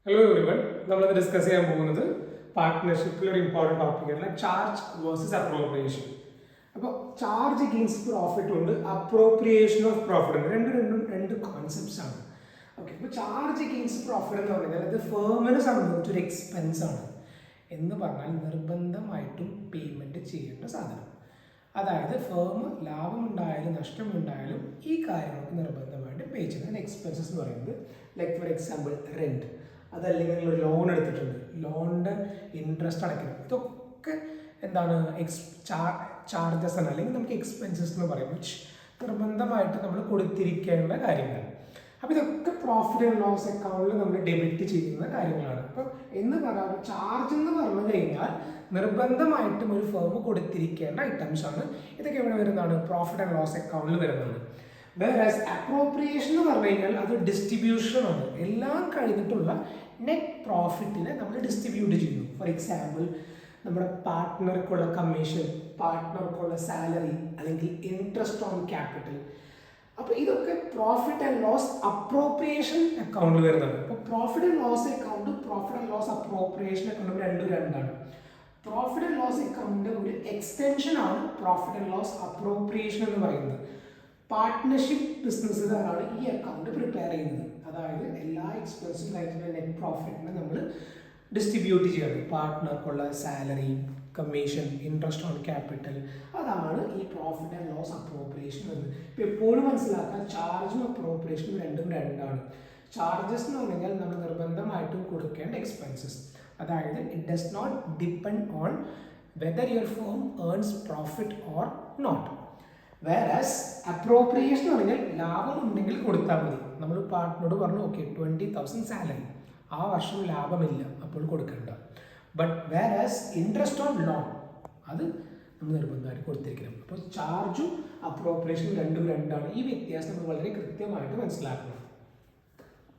Hello everyone, നമ്മൾ discuss ചെയ്യാൻ പോകുന്നത് പാർട്ട്ണർഷിപ്പിൽ ഒരു ഇമ്പോർട്ടൻറ്റ് ടോപ്പിക്കാണ് ചാർജ് വേഴ്സസ് അപ്രോപ്രിയേഷൻ. അപ്പോൾ ചാർജ് അഗെയിൻസ്റ്റ് പ്രോഫിറ്റ് ഉണ്ട്, അപ്രോപ്രിയേഷൻ ഓഫ് പ്രോഫിറ്റ് ഉണ്ട്. രണ്ട് കോൺസെപ്റ്റ്സ് ആണ്. ഓക്കെ, അപ്പോൾ ചാർജ് അഗെയിൻസ്റ്റ് പ്രോഫിറ്റ് എന്ന് പറഞ്ഞാൽ അത് ഫേമിനെ സംബന്ധിച്ച് ഒരു എക്സ്പെൻസ് ആണ് എന്ന് പറഞ്ഞാൽ നിർബന്ധമായിട്ടും പേയ്മെൻറ്റ് ചെയ്യേണ്ട സാധനം. അതായത് ഫേം ലാഭമുണ്ടായാലും നഷ്ടമുണ്ടായാലും ഈ കാര്യങ്ങൾക്ക് നിർബന്ധമായിട്ട് പേ ചെയ്യുന്ന എക്സ്പെൻസസ് എന്ന് പറയുന്നത് ലൈക്ക് ഫോർ എക്സാമ്പിൾ റെൻറ്റ്, അതല്ലെങ്കിൽ നിങ്ങൾ ലോൺ എടുത്തിട്ടുണ്ട്, ലോണിൻ്റെ ഇൻട്രസ്റ്റ് അടയ്ക്കണം, ഇതൊക്കെ എന്താണ് ചാർജസ് ആണ്, അല്ലെങ്കിൽ നമുക്ക് എക്സ്പെൻസസ് എന്ന് പറയും, വിച്ച് നിർബന്ധമായിട്ട് നമ്മൾ കൊടുത്തിരിക്കേണ്ട കാര്യങ്ങളാണ്. അപ്പോൾ ഇതൊക്കെ പ്രോഫിറ്റ് ആൻഡ് ലോസ് അക്കൗണ്ടിൽ നമ്മൾ ഡെബിറ്റ് ചെയ്യുന്ന കാര്യങ്ങളാണ്. അപ്പം എന്ന് പറയാം, ചാർജ് എന്ന് പറഞ്ഞു കഴിഞ്ഞാൽ നിർബന്ധമായിട്ടും ഒരു ഫേം കൊടുത്തിരിക്കേണ്ട ഐറ്റംസ് ആണ്. ഇതൊക്കെ എവിടെ വരുന്നതാണ്? പ്രോഫിറ്റ് ആൻഡ് ലോസ് അക്കൗണ്ടിൽ വരുന്നതാണ്. വേറെസ് അപ്രോപ്രിയേഷൻ എന്ന് പറഞ്ഞു കഴിഞ്ഞാൽ അത് ഡിസ്ട്രിബ്യൂഷനാണ്. എല്ലാം കഴിഞ്ഞിട്ടുള്ള നെറ്റ് പ്രോഫിറ്റിനെ നമ്മൾ ഡിസ്ട്രിബ്യൂട്ട് ചെയ്യുന്നു. ഫോർ എക്സാമ്പിൾ, നമ്മുടെ പാർട്ട്ണർക്കുള്ള കമ്മീഷൻ, പാർട്ട്ണർക്കുള്ള സാലറി, അല്ലെങ്കിൽ ഇൻട്രസ്റ്റ് ഓൺ ക്യാപിറ്റൽ. അപ്പോൾ ഇതൊക്കെ പ്രോഫിറ്റ് ആൻഡ് ലോസ് അപ്രോപ്രിയേഷൻ അക്കൗണ്ടിൽ വരുന്നതാണ്. അപ്പോൾ profit and loss account, profit and loss appropriation account രണ്ടാണ്. പ്രോഫിറ്റ് ആൻഡ് ലോസ് അക്കൗണ്ടിൻ്റെ ഒരു എക്സ്റ്റൻഷൻ ആണ് പ്രോഫിറ്റ് ആൻഡ് ലോസ് അപ്രോപ്രിയേഷൻ എന്ന് പറയുന്നത്. പാർട്ട്ണർഷിപ്പ് ബിസിനസ്സുകാരാണ് ഈ അക്കൗണ്ട് പ്രിപ്പയർ ചെയ്യുന്നത്. അതായത് എല്ലാ എക്സ്പെൻസും കഴിഞ്ഞിട്ടുള്ള നെറ്റ് പ്രോഫിറ്റിനെ നമ്മൾ ഡിസ്ട്രിബ്യൂട്ട് ചെയ്യണം. പാർട്ട്ണർക്കുള്ള salary, commission, interest on capital, അതാണ് ഈ പ്രോഫിറ്റ് ആൻഡ് ലോസ് അപ്രോപ്രിയേഷൻ എന്ന്. ഇപ്പോൾ എപ്പോഴും മനസ്സിലാക്കാൻ, ചാർജും അപ്രോപ്രിയേഷനും രണ്ടാണ്. ചാർജസ് എന്ന് പറഞ്ഞാൽ നമ്മൾ നിർബന്ധമായിട്ടും കൊടുക്കേണ്ട എക്സ്പെൻസസ്. അതായത് it does not depend on whether your firm earns profit or not. Whereas appropriation എന്ന് പറഞ്ഞാൽ ലാഭം ഉണ്ടെങ്കിൽ കൊടുത്താൽ മതി. നമ്മൾ പാർട്ട്ണറോട് പറഞ്ഞു, ഓക്കെ 20,000 സാലറി, ആ വർഷം ലാഭമില്ല, അപ്പോൾ കൊടുക്കണ്ട. But whereas interest on loan, അത് നമ്മൾ നിർബന്ധമായിട്ട് കൊടുത്തിരിക്കണം. അപ്പോൾ ചാർജും അപ്രോപ്രിയേഷനും രണ്ടാണ്. ഈ വ്യത്യാസം നമ്മൾ വളരെ കൃത്യമായിട്ട് മനസ്സിലാക്കണം.